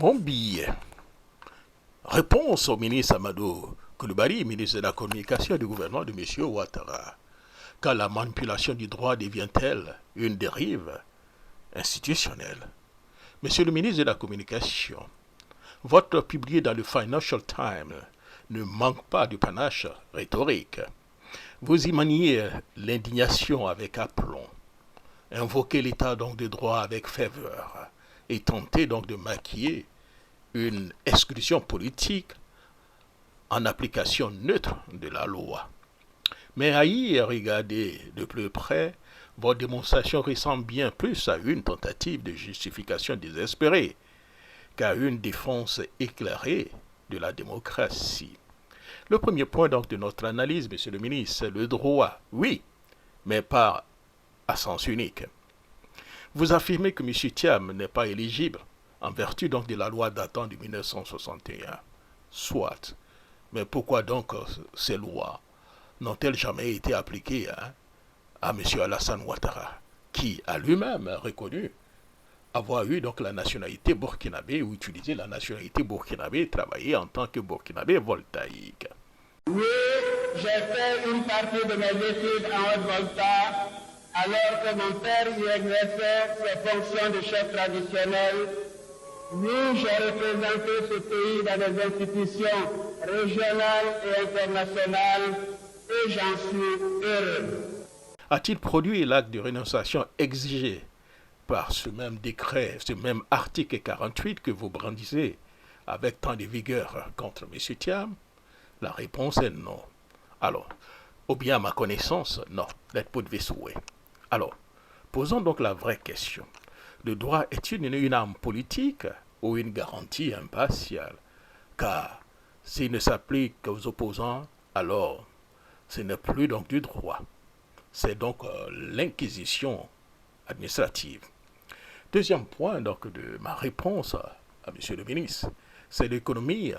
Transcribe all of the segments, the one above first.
Mon billet. Réponse au ministre Amadou Coulibaly, ministre de la Communication du gouvernement de M. Ouattara. Quand la manipulation du droit devient-elle une dérive institutionnelle? Monsieur le ministre de la Communication, votre publié dans le Financial Times ne manque pas de panache rhétorique. Vous y maniez l'indignation avec aplomb, invoquez l'état donc de droit avec ferveur et tentez donc de maquiller une exclusion politique en application neutre de la loi. Mais à y regarder de plus près, votre démonstration ressemble bien plus à une tentative de justification désespérée qu'à une défense éclairée de la démocratie. Le premier point donc de notre analyse, monsieur le ministre, c'est le droit, oui, mais pas à sens unique. Vous affirmez que M. Thiam n'est pas éligible en vertu donc de la loi datant de 1961. Soit. Mais pourquoi donc ces lois n'ont-elles jamais été appliquées à M. Alassane Ouattara, qui a lui-même reconnu avoir eu donc la nationalité burkinabé ou utilisé la nationalité burkinabé et travaillé en tant que burkinabé voltaïque? Oui, j'ai fait une partie de mes études en Haute-Volta alors que mon père y exerçait ses fonctions de chef traditionnel. Oui, j'ai représenté ce pays dans des institutions régionales et internationales et j'en suis heureux. A-t-il produit l'acte de rénonciation exigé par ce même décret, ce même article 48 que vous brandissez avec tant de vigueur contre M. Thiam? La réponse est non. Alors, ou bien à ma connaissance, non. Let's put this way. Alors, posons donc la vraie question. Le droit est-il une arme politique ou une garantie impartiale? Car s'il ne s'applique qu'aux opposants, alors ce n'est plus donc du droit. C'est donc l'inquisition administrative. Deuxième point donc de ma réponse à M. le ministre, c'est l'économie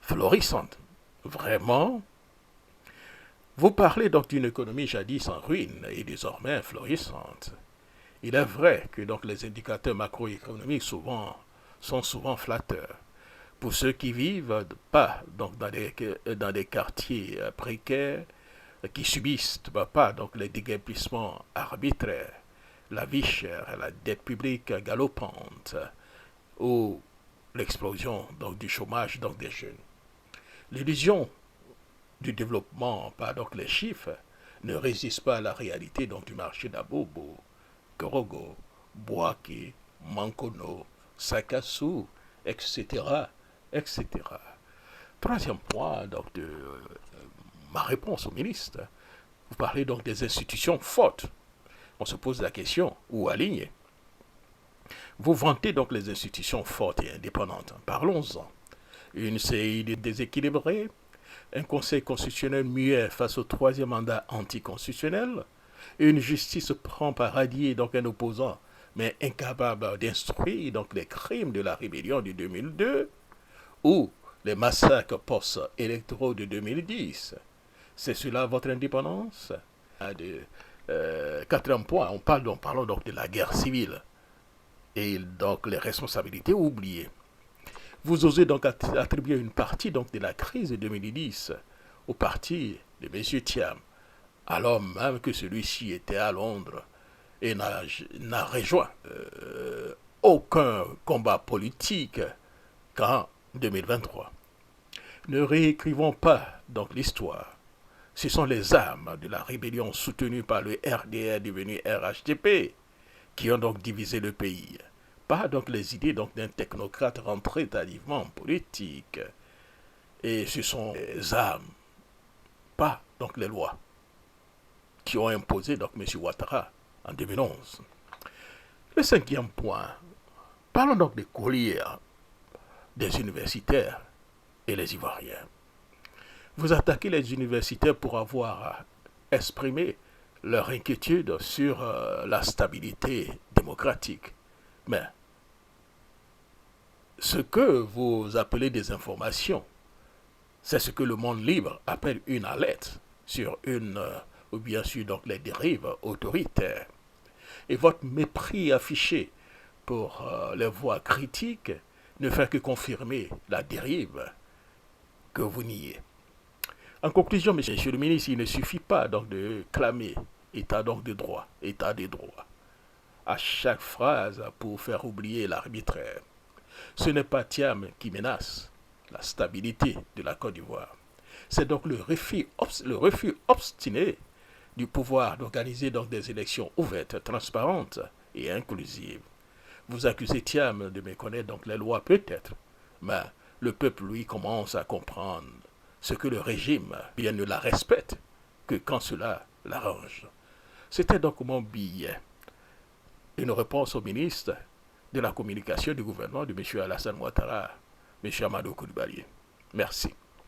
florissante. Vraiment? Vous parlez donc d'une économie jadis en ruine et désormais florissante. Il est vrai que donc les indicateurs macroéconomiques sont souvent flatteurs. Pour ceux qui vivent pas donc dans des quartiers précaires, qui subissent pas donc les déguerpissements arbitraires, la vie chère, la dette publique galopante ou l'explosion donc du chômage donc des jeunes. L'illusion du développement par donc les chiffres ne résiste pas à la réalité donc du marché d'Abobo, Korogo, Boaké, Mankono, Sakassou, etc., etc. Troisième point donc de ma réponse au ministre. Vous parlez donc des institutions fortes. On se pose la question, où aligner? Vous vantez donc les institutions fortes et indépendantes. Parlons-en. Une CI déséquilibrée, un conseil constitutionnel muet face au troisième mandat anticonstitutionnel, une justice prompte à radier donc un opposant, mais incapable d'instruire donc les crimes de la rébellion de 2002, ou les massacres post-électoraux de 2010. C'est cela votre indépendance? Quatrième point, parlons donc de la guerre civile et donc les responsabilités oubliées. Vous osez donc attribuer une partie donc de la crise de 2010 au parti de M. Thiam, alors même que celui-ci était à Londres et n'a rejoint aucun combat politique qu'en 2023. Ne réécrivons pas donc l'histoire. Ce sont les armes de la rébellion soutenues par le RDR devenu RHDP qui ont donc divisé le pays. Pas donc les idées donc d'un technocrate rentré tardivement en politique. Et ce sont les armes, pas donc les lois, qui ont imposé donc M. Ouattara en 2011. Le cinquième point, parlons donc des colliers des universitaires et les Ivoiriens. Vous attaquez les universitaires pour avoir exprimé leur inquiétude sur la stabilité démocratique. Mais ce que vous appelez des informations, c'est ce que le monde libre appelle une alerte sur ou bien sûr donc les dérives autoritaires. Et votre mépris affiché pour les voix critiques ne fait que confirmer la dérive que vous niez. En conclusion, monsieur le ministre, il ne suffit pas donc de clamer état donc de droit, état des droits, à chaque phrase pour faire oublier l'arbitraire. Ce n'est pas Thiam qui menace la stabilité de la Côte d'Ivoire. C'est donc le refus obstiné du pouvoir d'organiser donc des élections ouvertes, transparentes et inclusives. Vous accusez Thiam de méconnaître donc les lois peut-être, mais le peuple, lui, commence à comprendre ce que le régime bien ne la respecte que quand cela l'arrange. C'était donc mon billet. Une réponse au ministre de la communication du gouvernement de M. Alassane Ouattara, M. Amadou Coulibaly. Merci.